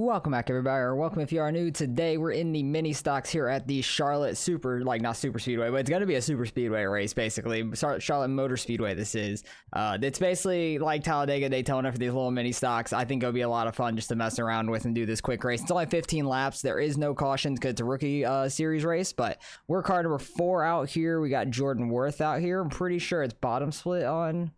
Welcome back, everybody, or welcome if you are new. Today we're in the mini stocks here at the Charlotte not Super Speedway, but it's going to be a Super Speedway race, basically. Charlotte Motor Speedway this is. It's basically like Talladega, Daytona for these little mini stocks. I think it'll be a lot of fun just to mess around with and do this quick race. It's only 15 laps. There is no cautions because it's a rookie series race, but we're car number 4 out here. We got Jordan Worth out here. I'm pretty sure it's bottom split on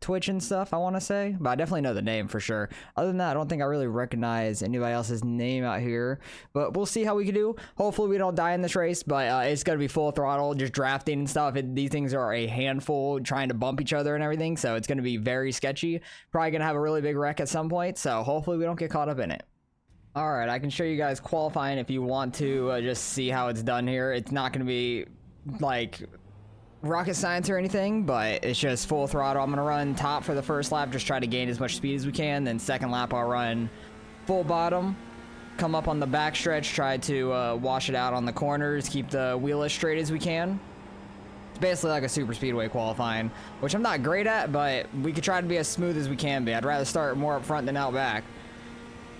Twitch and stuff, I want to say, but I definitely know the name for sure. Other than that, I don't think I really recognize anybody else's name out here, but we'll see how we can do. Hopefully we don't die in this race, but it's going to be full throttle, just drafting and stuff. These things are a handful, trying to bump each other and everything, so it's going to be very sketchy. Probably going to have a really big wreck at some point, so hopefully we don't get caught up in it. Alright, I can show you guys qualifying if you want to just see how it's done here. It's not going to be like rocket science or anything, but it's just full throttle. I'm gonna run top for the first lap, just try to gain as much speed as we can. Then second lap I'll run full bottom, come up on the back stretch, try to wash it out on the corners, keep the wheel as straight as we can. It's basically like a super speedway qualifying, which I'm not great at, but we could try to be as smooth as we can be. I'd rather start more up front than out back.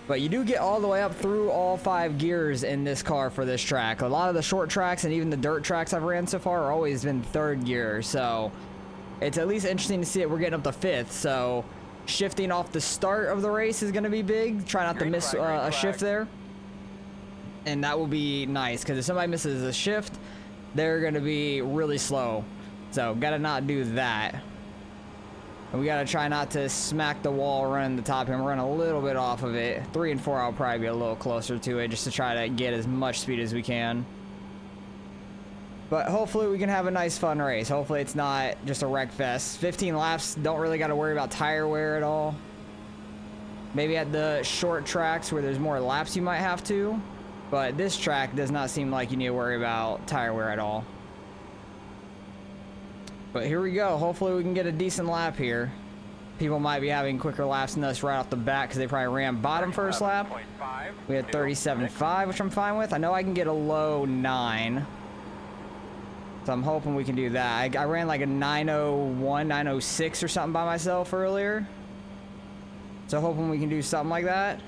But you do get all the way up through all 5 gears in this car for this track. A lot of the short tracks and even the dirt tracks I've ran so far are always been 3rd gear. So it's at least interesting to see it. We're getting up to 5th. So shifting off the start of the race is going to be big. Try not to miss a shift there. And that will be nice because if somebody misses a shift, they're going to be really slow. So got to not do that. And we gotta try not to smack the wall running the top and run a little bit off of it. 3 and 4 I'll probably be a little closer to it just to try to get as much speed as we can. But hopefully we can have a nice fun race. Hopefully it's not just a wreck fest. 15 laps, don't really gotta worry about tire wear at all. Maybe at the short tracks where there's more laps you might have to. But this track does not seem like you need to worry about tire wear at all. But here we go. Hopefully we can get a decent lap here. People might be having quicker laps than us right off the bat because they probably ran bottom first lap. We had 37.5, which I'm fine with. I know I can get a low 9. So I'm hoping we can do that. I ran like a 901, 906 or something by myself earlier. So hoping we can do something like that.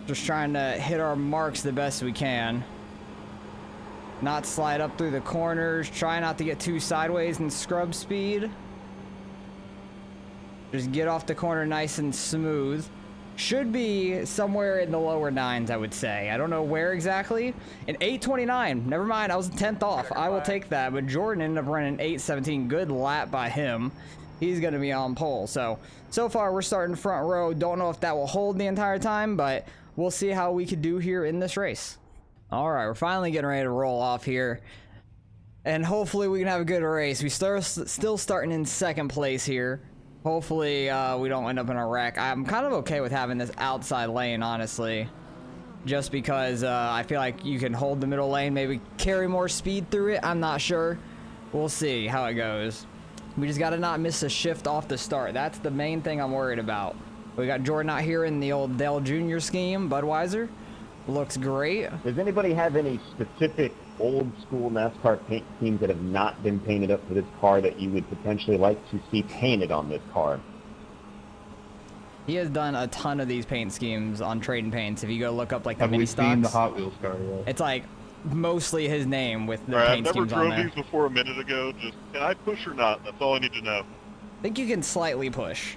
Just trying to hit our marks the best we can. Not slide up through the corners. Try not to get too sideways and scrub speed. Just get off the corner nice and smooth. Should be somewhere in the lower 9s, I would say. I don't know where exactly. An 8:29. Never mind, I was 10th off. I will take that. But Jordan ended up running 8:17. Good lap by him. He's going to be on pole. So far we're starting front row. Don't know if that will hold the entire time, but we'll see how we could do here in this race. Alright, we're finally getting ready to roll off here. And hopefully we can have a good race. We still starting in 2nd place here. Hopefully we don't end up in a wreck. I'm kind of okay with having this outside lane, honestly. Just because I feel like you can hold the middle lane, maybe carry more speed through it. I'm not sure. We'll see how it goes. We just got to not miss a shift off the start. That's the main thing I'm worried about. We got Jordan out here in the old Dell Jr. scheme, Budweiser. Looks great. Does anybody have any specific old school NASCAR paint schemes that have not been painted up for this car that you would potentially like to see painted on this car? He has done a ton of these paint schemes on Trading Paints. If you go look up like the Have mini we stocks, seen the Hot Wheels car yet? it's like mostly his name with the Right, paint schemes on I've never there. drove these before a minute ago. Just, can I push or not? That's all I need to know. I think you can slightly push.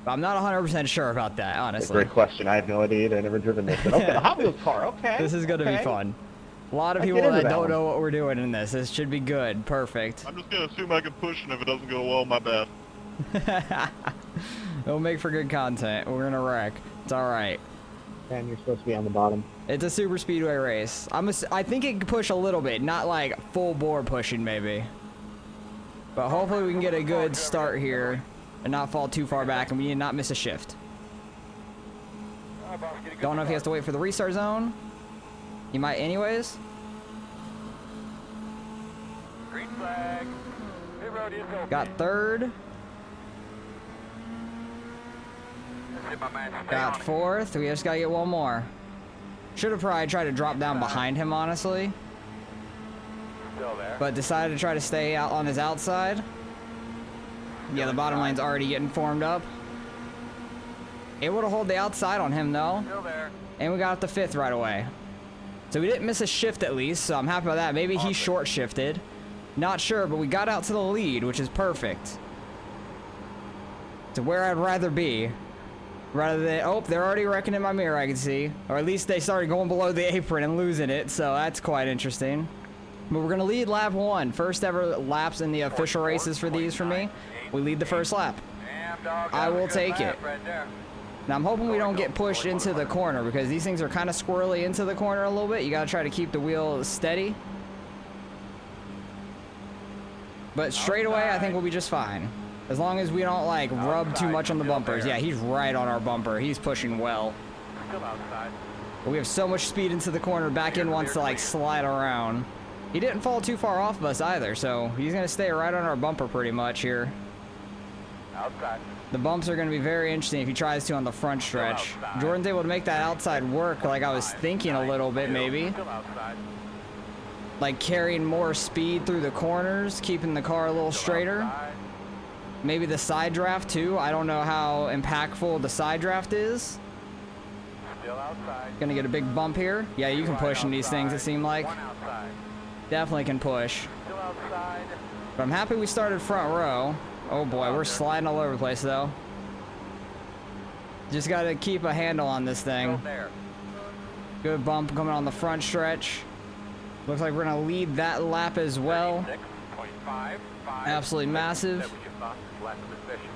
But I'm not 100% sure about that, honestly. Great question. I have no idea. I've never driven this. But okay, the Hot Wheels car. Okay. This is going to be fun. A lot of people that don't know what we're doing in this. This should be good. Perfect. I'm just going to assume I can push, and if it doesn't go well, my bad. It'll make for good content. We're going to wreck. It's alright. And you're supposed to be on the bottom. It's a super speedway race. I think it can push a little bit. Not like full bore pushing, maybe. But hopefully we can get a good start here and not fall too far back, and we need to not miss a shift. Don't know if he has to wait for the restart zone. He might anyways. Green flag. Pit road is open. Got 3rd. Got 4th. We just gotta get one more. Should have probably tried to drop down behind him, honestly. Still there. But decided to try to stay out on his outside. Yeah, the bottom line's already getting formed up. Able to hold the outside on him though. Still there. And we got up to 5th right away. So we didn't miss a shift at least, so I'm happy about that. Maybe he short shifted. Not sure, but we got out to the lead, which is perfect. To where I'd rather be. Rather than, oh, they're already wrecking in my mirror, I can see. Or at least they started going below the apron and losing it, so that's quite interesting. But we're gonna lead lap 1. First ever laps in the official races for these for me. We lead the first lap. Damn, dog, I that was will a good take lap it. right there. Now I'm hoping we don't get pushed into the corner because these things are kind of squirrely into the corner a little bit. You gotta try to keep the wheel steady. But straight away, I think we'll be just fine. As long as we don't like rub too much on the bumpers. Yeah, he's right on our bumper. He's pushing well. Still outside. But we have so much speed into the corner. Back in wants to like slide around. He didn't fall too far off of us either, so he's gonna stay right on our bumper pretty much here. Outside. The bumps are going to be very interesting if he tries to on the front stretch. Jordan's able to make that outside work like I was thinking a little bit maybe. Still outside. Like carrying more speed through the corners, keeping the car a little straighter. Outside. Maybe the side draft too. I don't know how impactful the side draft is. Still outside. Gonna get a big bump here. Yeah, you can push in these things it seemed like. One outside. Definitely can push. Still outside. But I'm happy we started front row. Oh boy, we're sliding all over the place though. Just gotta keep a handle on this Still thing. there. Good bump coming on the front stretch. Looks like we're gonna lead that lap as well. 36.55. Absolutely massive. That we should bust this lap position.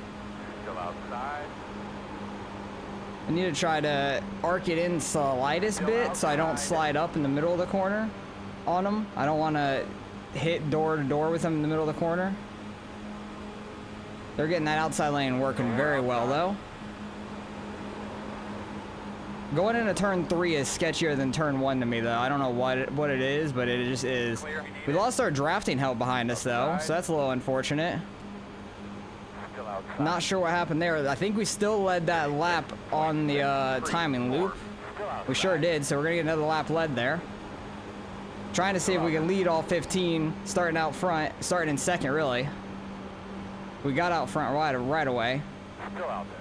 Still outside. I need to try to arc it in slightest bit so I don't slide up in the middle of the corner on them. I don't want to hit door to door with them in the middle of the corner. They're getting that outside lane working very well though. Going into turn 3 is sketchier than turn 1 to me though. I don't know what it is, but it just is. We lost our drafting help behind us though, so that's a little unfortunate. Still outside. Not sure what happened there. I think we still led that lap on the timing loop. Still outside. We sure did, so we're gonna get another lap led there. Trying to see if we can lead all 15, starting out front, starting in second really. We got out front right away. Still out there.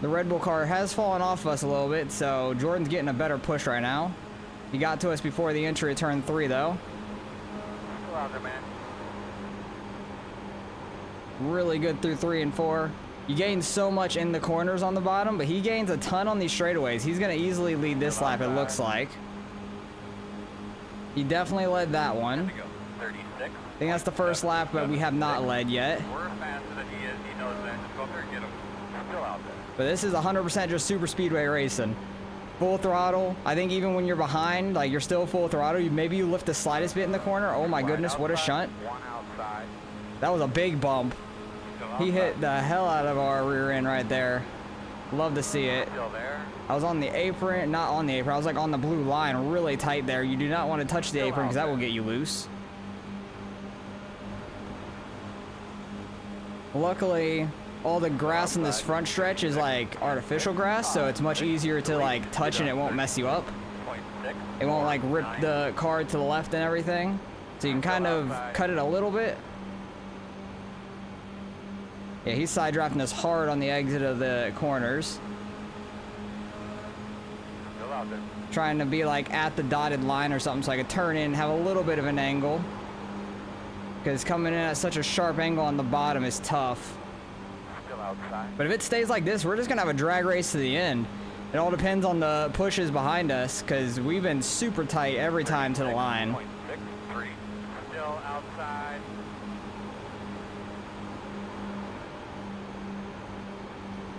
The Red Bull car has fallen off of us a little bit, so Jordan's getting a better push right now. He got to us before the entry of turn 3 though. Still out there, man. Really good through 3 and 4. You gain so much in the corners on the bottom, but he gains a ton on these straightaways. He's gonna easily lead this lap, it looks like. He definitely led that one. There we go. 36. I think that's the first lap, but we have not led yet. We're faster than he is. He knows that. Just go up there and get him. Still out there. But this is 100% just super speedway racing. Full throttle. I think even when you're behind, like you're still full throttle, maybe you lift the slightest bit in the corner. Oh my goodness, what a shunt. One outside. That was a big bump. Still He outside. hit the hell out of our rear end right there. Love to see it. Still there. I was on the apron, not on the apron, I was like on the blue line, really tight there. You do not want to touch the apron because that will get you loose. Luckily, all the grass in this front stretch is like artificial grass, so it's much easier to like touch and it won't mess you up. 0.6. It won't like rip the car to the left and everything. So you can kind of cut it a little bit. Yeah, he's side drafting us hard on the exit of the corners. Still out there. Trying to be like at the dotted line or something so I could turn in and have a little bit of an angle. Because coming in at such a sharp angle on the bottom is tough. Still outside. But if it stays like this, we're just going to have a drag race to the end. It all depends on the pushes behind us because we've been super tight every time to the line. 0.63. Still outside.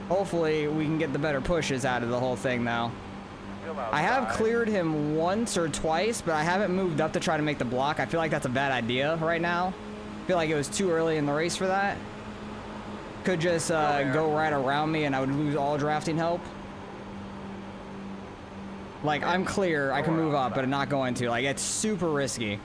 Hopefully we can get the better pushes out of the whole thing now. Still outside. I have cleared him once or twice, but I haven't moved up to try to make the block. I feel like that's a bad idea right now. I feel like it was too early in the race for that. Could just go right around me and I would lose all drafting help. Like, I'm clear, I can move up, but I'm not going to. Like, it's super risky.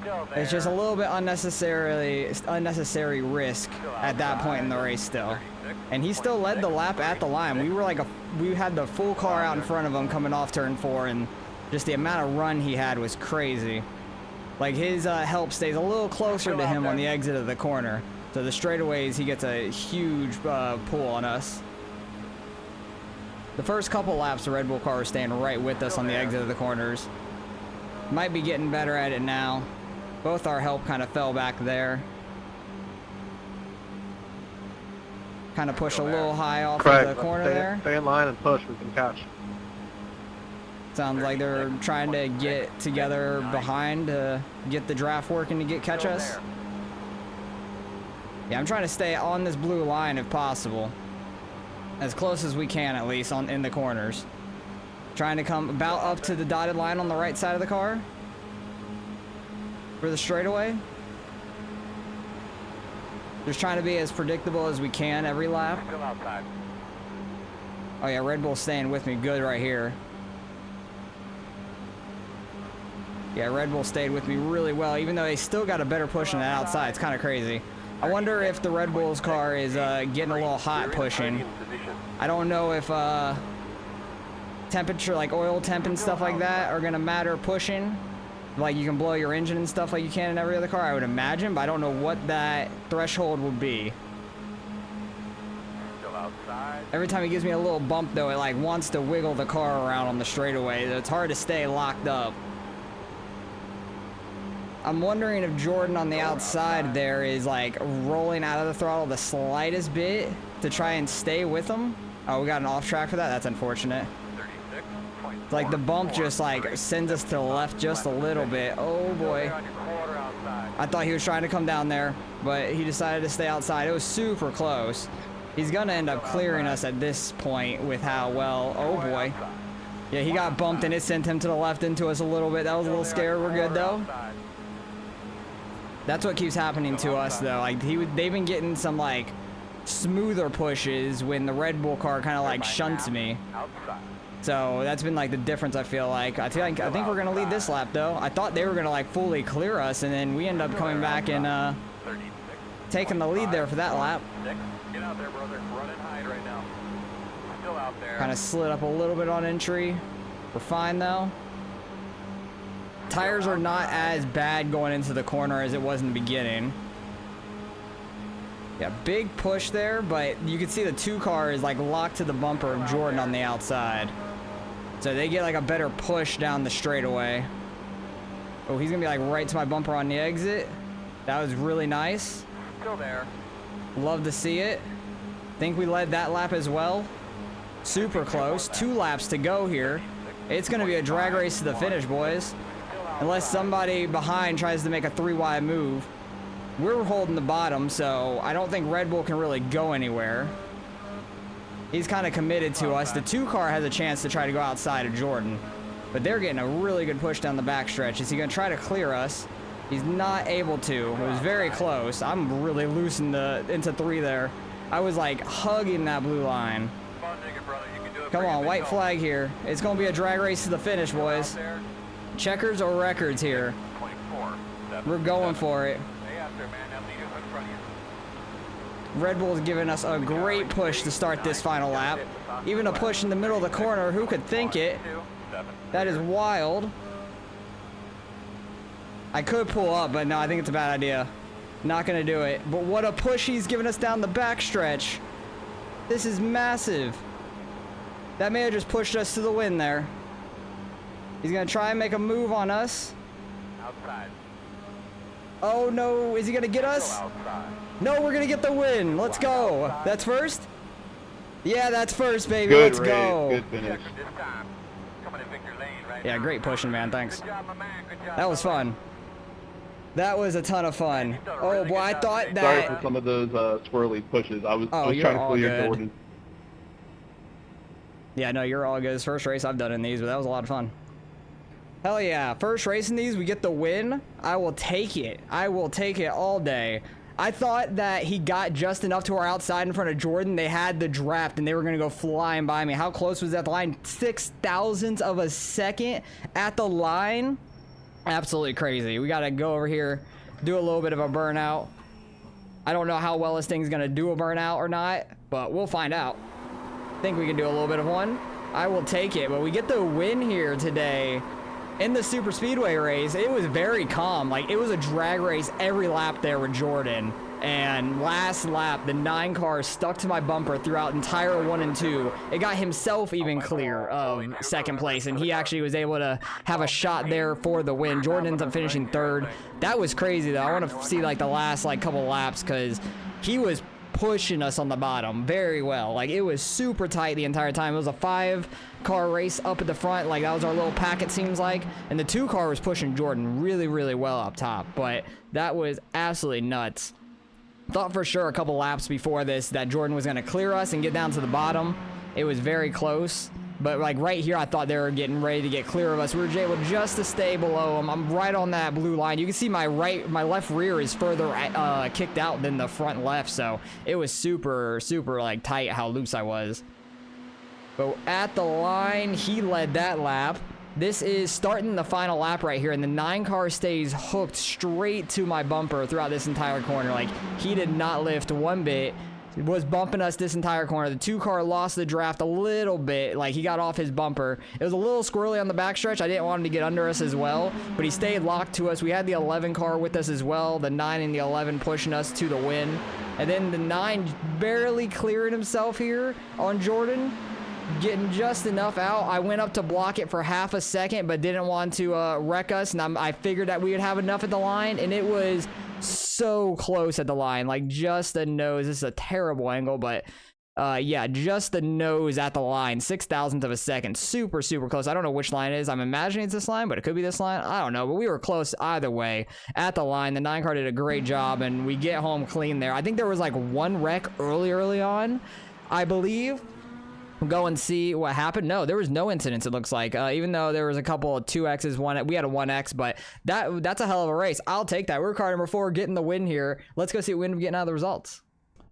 Still there. It's just a little bit unnecessary risk at that point in the race still. 36. And he still led the lap at the line. We were like we had the full car out in front of him coming off turn 4, and just the amount of run he had was crazy. Like his help stays a little closer to him on the exit of the corner. So the straightaways, he gets a huge pull on us. The first couple laps, the Red Bull car was staying right with us on the exit of the corners. Might be getting better at it now. Both our help kind of fell back there. Kind of push a little high off of the corner there. Stay in line and push. We can catch. Sounds like they're trying to get together behind to get the draft working to catch us. Yeah, I'm trying to stay on this blue line if possible. As close as we can, at least, in the corners. Trying to come about up to the dotted line on the right side of the car. For the straightaway. Just trying to be as predictable as we can every lap. Still outside. Oh yeah, Red Bull's staying with me good right here. Yeah, Red Bull stayed with me really well, even though they still got a better push on the outside. It's kind of crazy. I wonder if the Red Bull's car is getting a little hot pushing. I don't know if temperature, like oil temp and stuff like that, are gonna matter pushing. Like you can blow your engine and stuff like you can in every other car, I would imagine, but I don't know what that threshold would be. Still outside. Every time he gives me a little bump though, it like wants to wiggle the car around on the straightaway. It's hard to stay locked up. I'm wondering if Jordan on the outside there is like rolling out of the throttle the slightest bit to try and stay with him. Oh, we got an off track for that. That's unfortunate. It's like the bump just like sends us to the left just a little bit. Oh boy. I thought he was trying to come down there, but he decided to stay outside. It was super close. He's gonna end up clearing us at this point with how well, oh boy. Yeah, he got bumped and it sent him to the left into us a little bit. That was a little scary. We're good though. That's what keeps happening to us though. Like they've been getting some like smoother pushes when the Red Bull car kind of like shunts me. So that's been like the difference. I feel like I think we're gonna lead this lap though. I thought they were gonna like fully clear us, and then we end up coming back and taking the lead there for that lap. Get out there, brother. Run and hide right now. Still out there. Kind of slid up a little bit on entry. We're fine though. Tires are not as bad going into the corner as it was in the beginning. Yeah, big push there, but you can see the two car is like locked to the bumper of Jordan on the outside. So they get like a better push down the straightaway. Oh, he's gonna be like right to my bumper on the exit. That was really nice. Still there. Love to see it. Think we led that lap as well. Super close. 2 laps to go here. It's gonna be a drag race to the finish, boys. Unless somebody behind tries to make a 3-wide move. We're holding the bottom, so I don't think Red Bull can really go anywhere. He's kind of committed to us. The 2 car has a chance to try to go outside of Jordan, but they're getting a really good push down the backstretch. Is he going to try to clear us? He's not able to. It was very close. I'm really losing into 3 there. I was like hugging that blue line. Come on, white flag here. It's going to be a drag race to the finish, boys. Checkers or records here. We're going for it. Red Bull's giving us a great push to start this final lap. Even a push in the middle of the corner. Who could think it? That is wild. I could pull up, but no, I think it's a bad idea. Not gonna do it. But what a push he's giving us down the backstretch. This is massive. That may have just pushed us to the win there. He's gonna try and make a move on us. Outside. Oh no, is he gonna get us? No, we're gonna get the win. Let's go. That's first? Yeah, that's first, baby. Good Let's race. go. Good finish. Yeah, great pushing, man. Thanks. That was fun. That was a ton of fun. Oh boy, I thought Sorry that. for some of those swirly pushes. I was Oh, you're trying to all clear good. Jordan. Yeah, no, you're all good. It's the first race I've done in these, but that was a lot of fun. Hell yeah. First race in these, we get the win. I will take it. I will take it all day. I thought that he got just enough to our outside in front of Jordan. They had the draft, and they were going to go flying by me. How close was that the line? 0.006 of a second at the line. Absolutely crazy. We got to go over here, do a little bit of a burnout. I don't know how well this thing's going to do a burnout or not, but we'll find out. I think we can do a little bit of one. I will take it, but we get the win here today. In the Superspeedway race, it was very calm. Like, it was a drag race every lap there with Jordan. And last lap, the 9 car stuck to my bumper throughout entire 1 and 2. It got himself even clear of second place, and he actually was able to have a shot there for the win. Jordan ends up finishing 3rd. That was crazy, though. I want to see like the last like couple laps because he was pushing us on the bottom very well. Like, it was super tight the entire time. It was a 5-car race up at the front. Like, that was our little pack, it seems like. And the 2-car was pushing Jordan really, really well up top. But that was absolutely nuts. Thought for sure a couple laps before this that Jordan was going to clear us and get down to the bottom. It was very close. But like right here, I thought they were getting ready to get clear of us. We were able just to stay below them. I'm right on that blue line. You can see my left rear is further kicked out than the front left. So it was super, super like tight how loose I was. But at the line, he led that lap. This is starting the final lap right here, and the 9-car stays hooked straight to my bumper throughout this entire corner. Like, he did not lift one bit. Was bumping us this entire corner. The 2-car lost the draft a little bit. Like, he got off his bumper. It was a little squirrely on the backstretch. I didn't want him to get under us as well, but he stayed locked to us. We had the 11-car with us as well. The 9 and the 11 pushing us to the win. And then the 9 barely clearing himself here on Jordan, getting just enough out. I went up to block it for half a second, but didn't want to wreck us. And I figured that we would have enough at the line, and it was so close at the line, like just the nose. This is a terrible angle, but yeah, just the nose at the line, 0.006 of a second. Super, super close. I don't know which line it is. I'm imagining it's this line, but it could be this line. I don't know, but we were close either way at the line. The 9-car did a great job, and we get home clean there. I think there was like one wreck early on, I believe. Go and see what happened. No, there was no incidents, it looks like, even though there was a couple of 2Xs. We had a 1X, but that's a hell of a race. I'll take that. We're car number 4 getting the win here. Let's go see what we end up getting out of the results.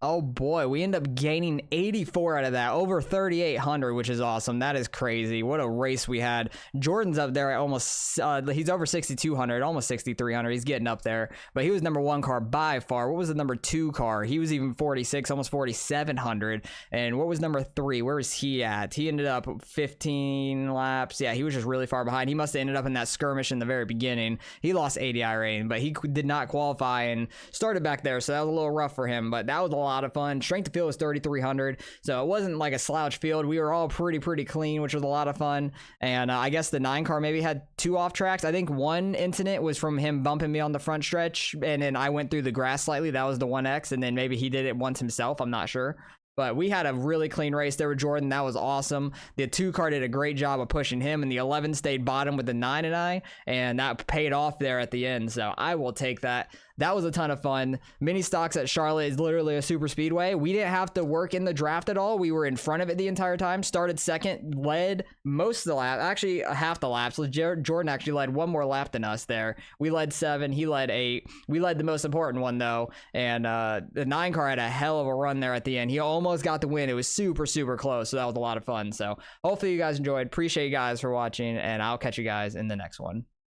Oh boy, we end up gaining 84 out of that, over 3,800, which is awesome. That is crazy. What a race we had. Jordan's up there at almost, he's over 6,200, almost 6,300. He's getting up there, but he was number 1 car by far. What was the number 2 car? He was even 46, almost 4,700. And what was number 3? Where was he at? He ended up 15 laps. Yeah, he was just really far behind. He must have ended up in that skirmish in the very beginning. He lost 80 iRating, but he did not qualify and started back there, so that was a little rough for him, but that was a lot of fun. Strength of field was 3,300, so it wasn't like a slouch field. We were all pretty clean, which was a lot of fun. And I guess the 9-car maybe had 2 off tracks. I think one incident was from him bumping me on the front stretch, and then I went through the grass slightly. That was the 1X, and then maybe he did it once himself. I'm not sure. But we had a really clean race there with Jordan. That was awesome. The 2-car did a great job of pushing him, and the 11 stayed bottom with the 9 and that paid off there at the end. So I will take that. That was a ton of fun. Mini stocks at Charlotte is literally a super speedway. We didn't have to work in the draft at all. We were in front of it the entire time. Started second, led most of the lap, actually half the laps. So Jordan actually led one more lap than us there. We led 7, he led 8. We led the most important one though, and the 9-car had a hell of a run there at the end. He almost got the win. It was super close, so that was a lot of fun. So hopefully you guys enjoyed. Appreciate you guys for watching, and I'll catch you guys in the next one.